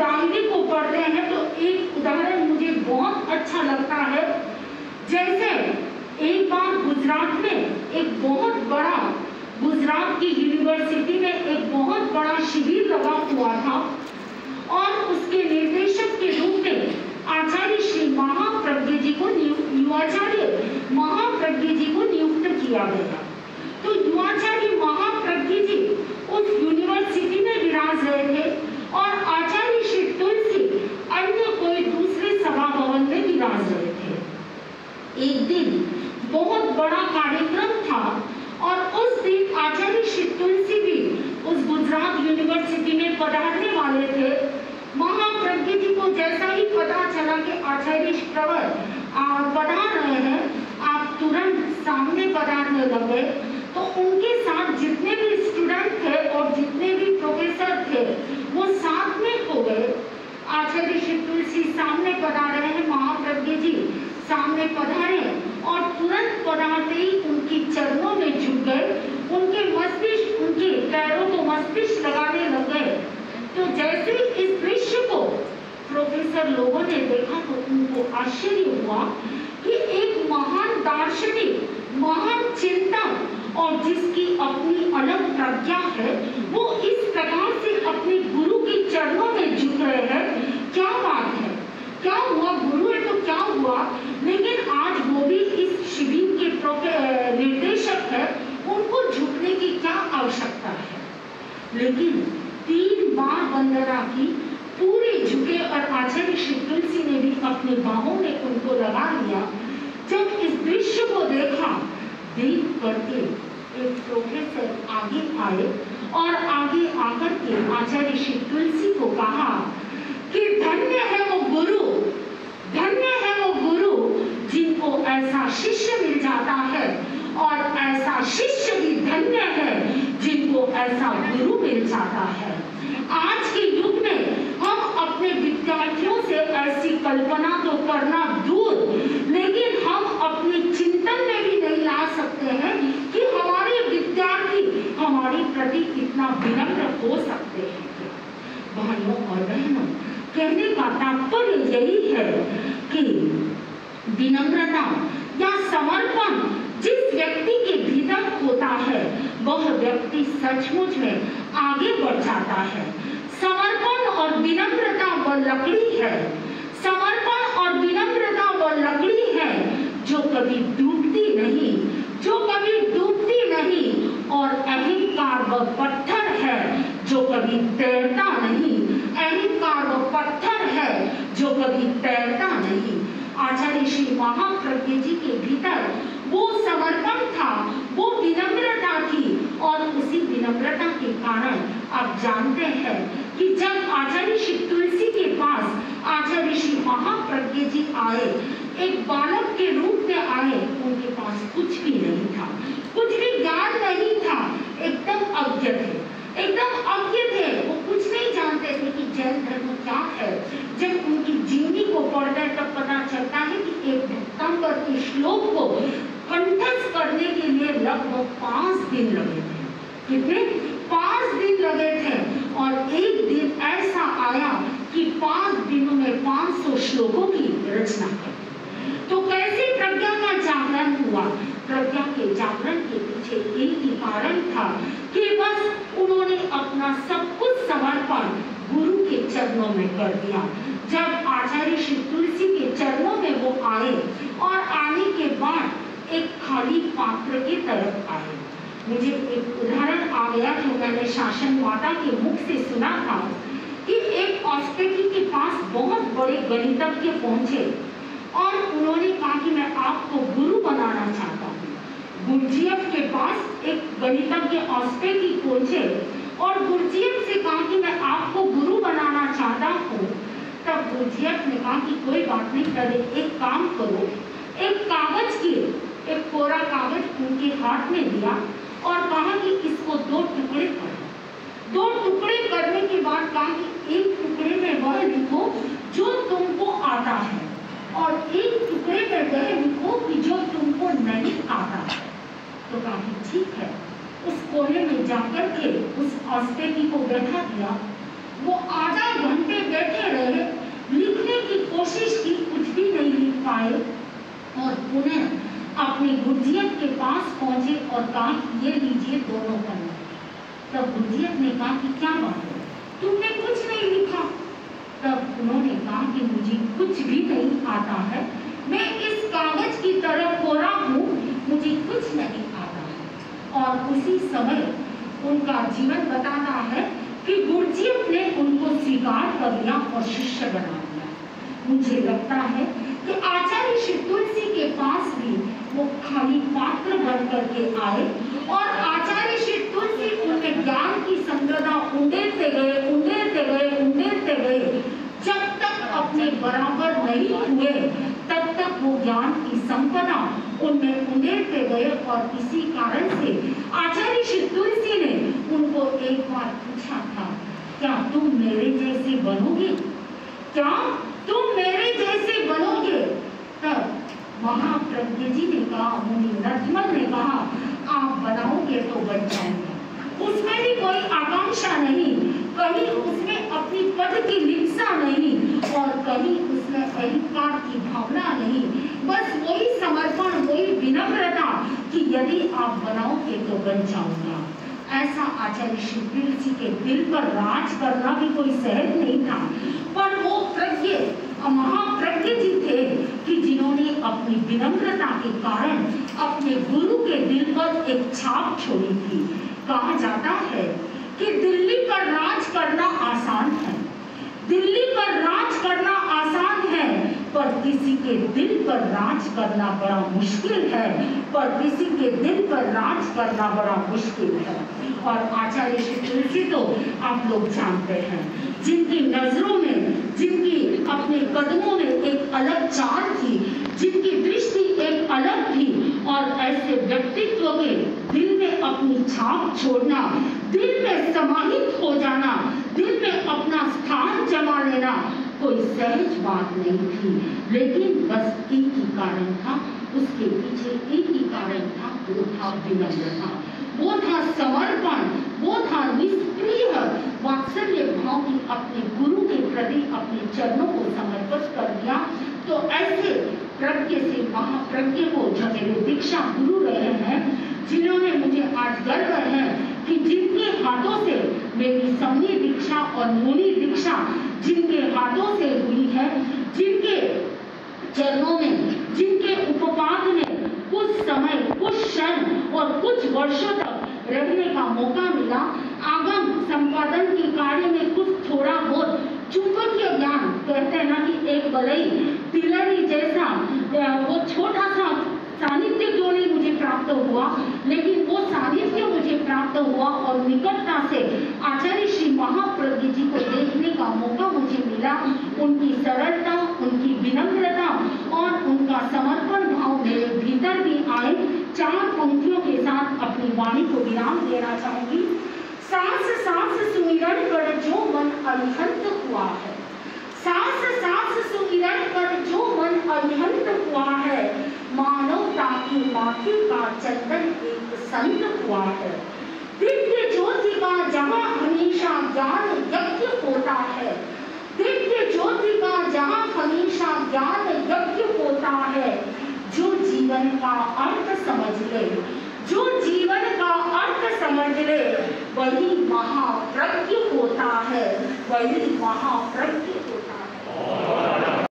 Diary को पढ़ते हैं तो एक उदाहरण मुझे बहुत अच्छा लगता है। जैसे एक बार गुजरात में एक बहुत बड़ा, गुजरात की यूनिवर्सिटी में एक बहुत बड़ा शिविर लगा हुआ था और उसके निर्देशक के रूप में आचार्य श्री महाप्रज्ञ जी को युवाचार्य महाप्रज्ञ जी को नियुक्त किया गया। तो युवाचार्य महाप्रज्ञ जी उस यूनिवर्सिटी में विराज रहे थे और आचार्य श्री तुलसी अन्य कोई दूसरे सभा भवन में विराज रहे थे। एक दिन बहुत बड़ा कार्यक्रम था और उस दिन आचार्य श्री तुलसी भी उस गुजरात यूनिवर्सिटी में पधारने वाले थे। महाप्रज्ञ जी को जैसा ही पता चला कि आचार्य प्रवर पधार रहे हैं, आप तुरंत सामने पधारने लगे। तो उनके साथ जितने भी स्टूडेंट थे और जितने भी प्रोफेसर थे वो साथ में हो गए। आचार्य श्री तुलसी सामने पधार रहे हैं, महाप्रज्ञ जी सामने पधारे और तुरंत पधारते ही उनकी चरणों में झुक गए, उनके मस्तिष्क, उनके पैरों को मस्तिष्क लगाने लग गए। तो जैसे इस दृश्य को प्रोफेसर लोगों ने देखा तो उनको आश्चर्य हुआ कि एक महान दार्शनिक, महान चिंतक और जिसकी अपनी अलग प्रज्ञा है, वो इस प्रकार से अपने गुरु के चरणों में झुक रहे हैं। क्या बात है, क्या हुआ? गुरु है तो क्या हुआ, लेकिन आज वो भी इस शिविर के निर्देशक है, उनको झुकने की क्या आवश्यकता है। लेकिन 3 बार वंदना की, पूरे झुके और आचार्य श्री तुलसी ने भी अपने बाहों में उनको लगा लिया। जब इस दृश्य को देखा, देख करके एक प्रोफेसर आगे आए और आगे आकर के आचार्य श्री तुलसी को कहा कि धन्य है वो गुरु, धन्य है वो गुरु जिनको ऐसा शिष्य मिल जाता है और ऐसा शिष्य भी धन्य है जिनको ऐसा गुरु मिल जाता है। आज के युग में हम अपने विद्यार्थियों से ऐसी कल्पना तो करना दूर, लेकिन हम अपने चिंतन में भी नहीं ला सकते हैं कि हमारे विद्यार्थी हमारी प्रति कितना विनम्र हो सकते हैं। भाइयों और बहनों, कहने का तात्पर्य यही है कि विनम्रता या समर्पण जिस व्यक्ति के भीतर होता है, वह व्यक्ति सचमुच में आगे बढ़ जाता है। समर्पण और विनम्रता वह लकड़ी है, समर्पण और विनम्रता वह लकड़ी है जो कभी डूबती नहीं, जो कभी डूबती नहीं, और अहंकार वह पत्थर है जो कभी तैरता नहीं, अहंकार वह पत्थर है जो कभी तैरता नहीं। आचार्य श्री महाप्रज्ञ जी के भीतर वो समर्पण था, वो विनम्रता थी, और उसी विनम्रता के कारण आप जानते हैं कि जब आचार्य श्री तुलसी के पास आचार्य श्री महाप्रज्ञ जी आए, एक बालक के रूप में आए, उनके पास कुछ भी नहीं था, कुछ भी ज्ञान नहीं था, एकदम अज्ञ थे, एकदम अज्ञ थे। वो कुछ नहीं जानते थे कि जैन धर्म क्या है। जब उनकी जीवनी को पढ़ते हैं तब पता चलता है कि एक भक्तांबर के श्लोक को कंठस्थ करने के लिए लगभग 5 दिन लगे थे। कितने? 5 दिन लगे थे। और एक दिन ऐसा आया कि 5 दिनों में 500 श्लोकों की रचना कर। तो कैसे प्रज्ञा का जागरण हुआ? प्रज्ञा के जागरण के पीछे एक ही कारण था कि बस उन्होंने अपना सब कुछ समर्पण गुरु के चरणों में कर दिया। जब आचार्य श्री तुलसी के चरणों में वो आए और आने के बाद एक खाली पात्र की तरफ आए। मुझे एक उदाहरण आ गया जो मैंने शासन माता के मुख से सुना था कि एक ऑस्ट्रेलिया के पास बहुत बड़े गणितज्ञ पहुंचे और उन्होंने कहा कि मैं आपको गुरु बनाना चाहता हूँ। गुरजीएफ के पास एक गणितज्ञ ऑस्ट्रेलिया पहुंचे और गुरजीएफ से कहा कि मैं आपको गुरु बनाना चाहता हूँ। तब गुरजीएफ ने कहा कि कोई बात नहीं, करे एक काम करो, एक कागज की, एक कोरा कागज उनके हाथ में दिया और कहा कि इसको 2 टुकड़े करो। 2 टुकड़े करने के बाद कहा कि एक टुकड़े में वह लिखो जो तुमको आता है और एक टुकड़े में वह लिखो कि जो तुमको नहीं आता है। तो कहा कि ठीक है। उस कोने में जाकर के उस ऑस्ट्रेलिया को बैठा दिया। वो आधा घंटे बैठे रहे, लिखने की कोशिश की, कुछ भी नहीं लिख पाए और पुनः अपने गुरजियत के पास पहुंचे और कहा ये लीजिए दोनों पन्ने। तब गुरजियत ने कहा कि क्या बात है, तुमने कुछ नहीं लिखा। तब उन्होंने कहा कि मुझे कुछ भी नहीं आता है, मैं इस कागज की तरह कोरा हूँ, मुझे कुछ नहीं आता है। और उसी समय उनका जीवन बताता है कि गुरजियत ने उनको स्वीकार कर लिया और शिष्य बना दिया। मुझे लगता है कि आचार्य श्री तुलसी के पास भी वो खाली पात्र बन करके आए और आचार्य श्री तुलसी उनमें ज्ञान की संपदा उंडेलते गए, जब तक अपने बराबर नहीं हुए तब तक वो ज्ञान की संपदा उनमें उंडेलते गए। और इसी कारण से आचार्य श्री तुलसी ने उनको एक बार पूछा था, क्या तुम मेरे जैसे बनोगे, क्या तुम मेरे जैसे बनोगे? तब महाप्रज्ञ जी ने कहा, मुनि नथमल ने कहा, आप बनाओगे तो बन जाएंगे। उसमें भी कोई आकांक्षा नहीं, कहीं उसमें अपनी पद की लिप्सा नहीं और कहीं उसमें अहंकार की भावना नहीं, बस वही समर्पण, वही विनम्रता कि यदि आप बनाओगे तो बन जाऊंगा। ऐसा आचार्य श्री तुलसी के दिल पर राज करना भी कोई सहज नहीं था, पर वो प्रज्ञ महाप्रज्ञ जी थे कि जिन्होंने अपनी विनम्रता के कारण अपने गुरु के दिल पर एक छाप छोड़ी थी। कहा जाता है कि दिल्ली पर राज करना आसान है, दिल्ली पर राज करना आसान है, पर किसी के दिल पर राज करना बड़ा मुश्किल है, पर किसी के दिल पर राज करना बड़ा मुश्किल है। और आचार्य श्री तुलसी तो आप लोग जानते हैं, जिनकी नजरों में, जिनकी अपने कदमों में एक अलग चाल थी, जिनकी दृष्टि एक अलग थी, और ऐसे व्यक्तित्व के दिल में अपनी छाप छोड़ना, दिल में समाहित हो जाना, दिल में अपना स्थान जमा लेना कोई सहज बात नहीं थी। लेकिन बस एक ही कारण था, उसके पीछे एक ही कारण था, वो था विनम्रता, वो था समर्पण, वो था निष्क्रिय वात्सल्य भाव की अपने गुरु के प्रति अपने चरणों को समर्पित कर दिया। तो ऐसे प्रज्ञ से महाप्रज्ञ को जो मेरे दीक्षा गुरु रहे हैं, जिन्होंने मुझे आज गर्व है कि जिनके हाथों से मेरी समूह दीक्षा और मुनि दीक्षा जिनके हाथों से हुई है, जिनके चरणों में, जिनके उपपाद में कुछ समय, कुछ क्षण और कुछ वर्षों तक रहने का मौका मिला, आगम संपादन के कार्य में कुछ थोड़ा बहुत चुंबकीय ज्ञान, कहते हैं ना कि एक बलई तिलरी जैसा वो छोटा सा सानिध्य क्यों नहीं मुझे प्राप्त हुआ, लेकिन वो सानिध्य मुझे प्राप्त हुआ और निकटता से आचार्य श्री महाप्रज्ञ जी को देखने का मौका मुझे मिला। उनकी सरलता, उनकी विनम्रता और उनका समर्पण भाव मेरे भीतर भी आए। 4 पंक्तियों के साथ अपनी वाणी को विराम देना चाहूंगी। सांस सांस सुमिरन कर जो मन अरिहंत हुआ है, सांस सांस सुमिरन कर जो मन अरिहंत हुआ है, मानवता की माथी का चंदन एक संत हुआ है। दिव्य ज्योति का जहाँ हमेशा ज्ञान यज्ञ होता है, दिव्य ज्योति का जहाँ हमेशा ज्ञान यज्ञ होता है, जो जीवन का अर्थ समझ ले, जो जीवन का अर्थ समझ ले, वही महाप्रज्ञ होता है, वही महाप्रज्ञ